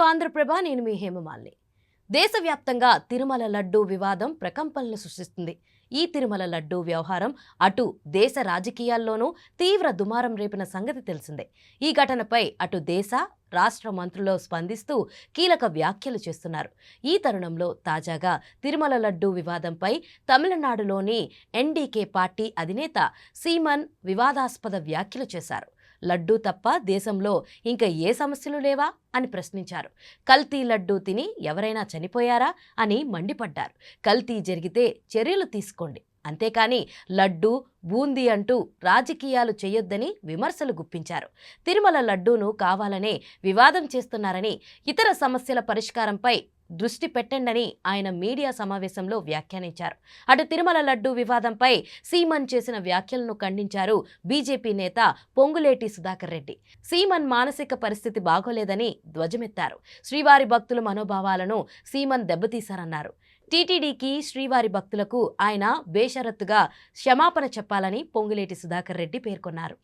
ఆంధ్రప్రభ, నేను మీ హేమమాలిని. దేశవ్యాప్తంగా తిరుమల లడ్డూ వివాదం ప్రకంపనలు సృష్టిస్తుంది. ఈ తిరుమల లడ్డూ వ్యవహారం అటు దేశ రాజకీయాల్లోనూ తీవ్ర దుమారం రేపిన సంగతి తెలిసిందే. ఈ ఘటనపై అటు దేశ, రాష్ట్ర మంత్రులు స్పందిస్తూ కీలక వ్యాఖ్యలు చేస్తున్నారు. ఈ తరుణంలో తాజాగా తిరుమల లడ్డూ వివాదంపై తమిళనాడులోని ఎన్డీకే పార్టీ అధినేత సీమన్ వివాదాస్పద వ్యాఖ్యలు చేశారు. లడ్డూ తప్ప దేశంలో ఇంకా ఏ సమస్యలు లేవా అని ప్రశ్నించారు. కల్తీ లడ్డూ తిని ఎవరైనా చనిపోయారా అని మండిపడ్డారు. కల్తీ జరిగితే చర్యలు తీసుకోండి, అంతేకాని లడ్డూ, బూందీ అంటూ రాజకీయాలు చేయొద్దని విమర్శలు గుప్పించారు. తిరుమల లడ్డూను కావాలనే వివాదం చేస్తున్నారని, ఇతర సమస్యల పరిష్కారంపై దృష్టి పెట్టండని ఆయన మీడియా సమావేశంలో వ్యాఖ్యానించారు. అటు తిరుమల లడ్డూ వివాదంపై సీమన్ చేసిన వ్యాఖ్యలను ఖండించారు బీజేపీ నేత పొంగులేటి సుధాకర్ రెడ్డి. సీమన్ మానసిక పరిస్థితి బాగోలేదని ధ్వజమెత్తారు. శ్రీవారి భక్తుల మనోభావాలను సీమన్ దెబ్బతీశారన్నారు. టీటీడీకి, శ్రీవారి భక్తులకు ఆయన బేషరతుగా క్షమాపణ చెప్పాలని పొంగులేటి సుధాకర్ రెడ్డి పేర్కొన్నారు.